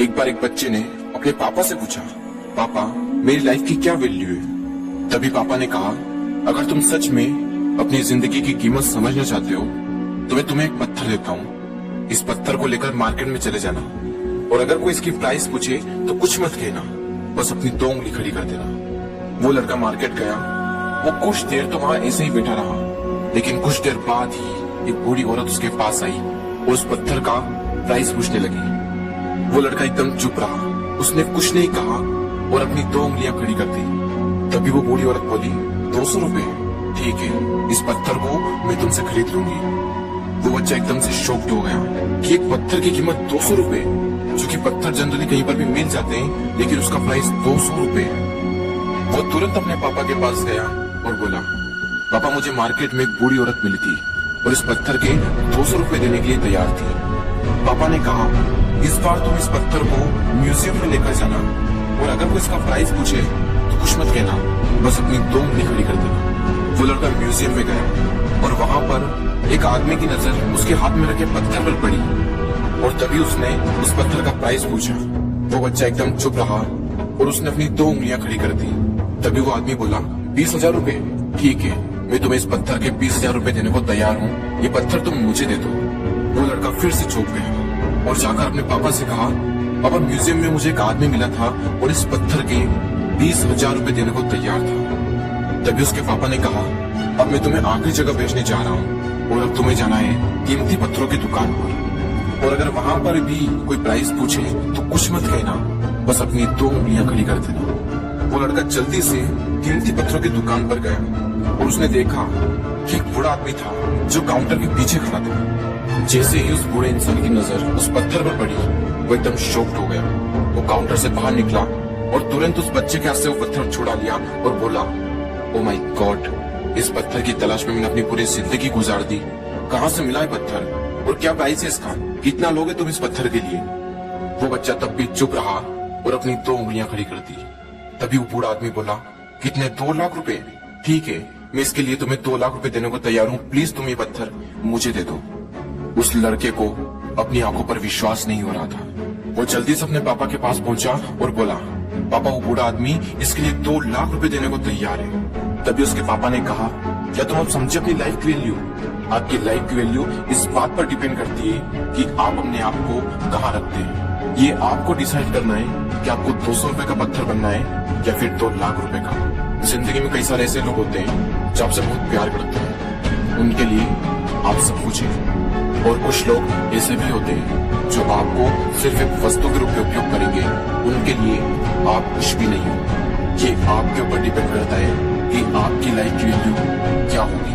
एक बार एक बच्चे ने अपने पापा से पूछा, पापा मेरी लाइफ की क्या वैल्यू है। तभी पापा ने कहा, अगर तुम सच में अपनी जिंदगी की कीमत समझना चाहते हो तो मैं तुम्हें एक पत्थर देता हूँ। इस पत्थर को लेकर मार्केट में चले जाना और अगर कोई इसकी प्राइस पूछे तो कुछ मत कहना, बस अपनी 2 उंगली खड़ी कर देना। वो लड़का मार्केट गया। वो कुछ देर तो वहां ऐसे ही बैठा रहा, लेकिन कुछ देर बाद ही एक बूढ़ी औरत उसके पास आई और उस पत्थर का प्राइस पूछने लगी। वो लड़का एकदम चुप रहा, उसने कुछ नहीं कहा और अपनी 2 उंगलियां खड़ी कर दी। तभी वो बूढ़ी औरत बोली, 200 रुपए, ठीक है, इस पत्थर को मैं तुमसे खरीद लूंगी। वो बच्चा एकदम से शॉक्ड हो गया कि एक पत्थर की कीमत 200 रुपए, जो कि पत्थर जनरली कहीं पर भी मिल जाते हैं, लेकिन उसका प्राइस 200 रुपए। वो तुरंत अपने पापा के पास गया और बोला, पापा मुझे मार्केट में एक बूढ़ी औरत मिली थी और इस पत्थर के 200 रुपए देने के लिए तैयार थी। पापा ने कहा, इस बार तुम इस पत्थर को म्यूजियम में लेकर जाना और अगर वो इसका प्राइस पूछे तो कुछ मत कहना, बस अपनी 2 उंगली खड़ी कर देना। वो लड़का म्यूजियम में गया और वहां पर एक आदमी की नजर उसके हाथ में रखे पत्थर पर पड़ी और तभी उसने उस पत्थर का प्राइस पूछा। वो बच्चा एकदम चुप रहा और उसने अपनी 2 उंगलियां खड़ी कर दी। तभी वो आदमी बोला, 20,000 रुपए, ठीक है, मैं तुम्हें इस पत्थर के 20,000 रुपए देने को तैयार हूँ, ये पत्थर तुम मुझे दे दो। वो लड़का फिर से चौंक गया और जाकर अपने पापा से कहा, पापा म्यूजियम में मुझे एक आदमी मिला था और इस पत्थर के 20,000 रुपए देने को तैयार था। तभी उसके पापा ने कहा, अब मैं तुम्हें आखिरी जगह भेजने जा रहा हूँ और अब तुम्हें जाना है कीमती पत्थरों की दुकान पर और अगर वहां पर भी कोई प्राइस पूछे तो कुछ मत कहना, बस अपनी 2 उंगलियां खड़ी कर देना। वो लड़का जल्दी से कीमती पत्थरों की दुकान पर गया और उसने देखा कि एक बूढ़ा आदमी था जो काउंटर के पीछे खड़ा था। जैसे ही उस बूढ़े इंसान की नजर उस पत्थर पर पड़ी, वो एकदम शॉक्ड हो गया। वो काउंटर से बाहर निकला और तुरंत उस बच्चे के हाथ से वो पत्थर छुड़ा लिया और बोला, ओ माय गॉड, इस पत्थर की तलाश में मैंने अपनी पूरी जिंदगी गुजार दी। कहाँ से मिला है पत्थर और क्या प्राइस है इसका, कितना लोगे तुम इस पत्थर के लिए। वो बच्चा तब भी चुप रहा और अपनी 2 उंगलियां खड़ी कर दी। तभी वो बूढ़ा आदमी बोला, कितने, 2 लाख रुपए, ठीक है, मैं इसके लिए तुम्हें 2 लाख रुपए देने को तैयार हूँ, प्लीज तुम ये पत्थर मुझे दे दो। उस लड़के को अपनी आंखों पर विश्वास नहीं हो रहा था। वो जल्दी से अपने पापा के पास पहुंचा और बोला, पापा वो बूढ़ा आदमी इसके लिए 2 लाख रुपए देने को तैयार है। तभी उसके पापा ने कहा, क्या तुम अब समझे अपनी लाइफ की वैल्यू? आपकी लाइफ की वैल्यू इस बात पर डिपेंड करती है कि आप अपने आप को कहाँ रखते हैं। ये आपको डिसाइड करना है कि आपको 200 रुपए का पत्थर बनना है या फिर 2 लाख रुपए का। जिंदगी में कई सारे ऐसे लोग होते हैं जो आपसे बहुत प्यार करते हैं, उनके लिए आप सब कुछ है, और कुछ लोग ऐसे भी होते हैं जो आपको सिर्फ एक वस्तु के रूप में उपयोग करेंगे, उनके लिए आप कुछ भी नहीं हो। ये आपके ऊपर डिपेंड करता है कि आपकी लाइफ की वैल्यू क्या होगी।